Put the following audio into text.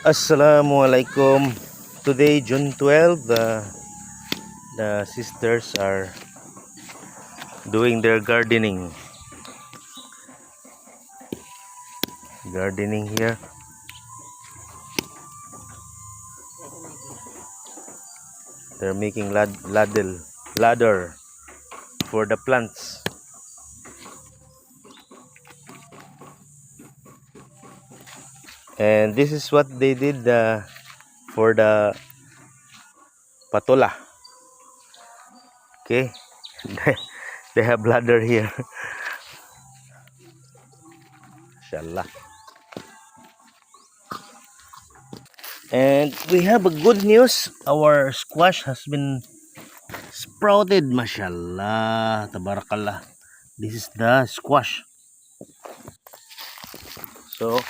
Assalamualaikum. Today, June 12, the sisters are doing their gardening. Gardening here. They're making ladder for the plants. And this is what they did for the patola. Okay, they have ladder here. Inshallah. And we have a good news. Our squash has been sprouted. Mashallah. Tabarakallah. This is the squash. So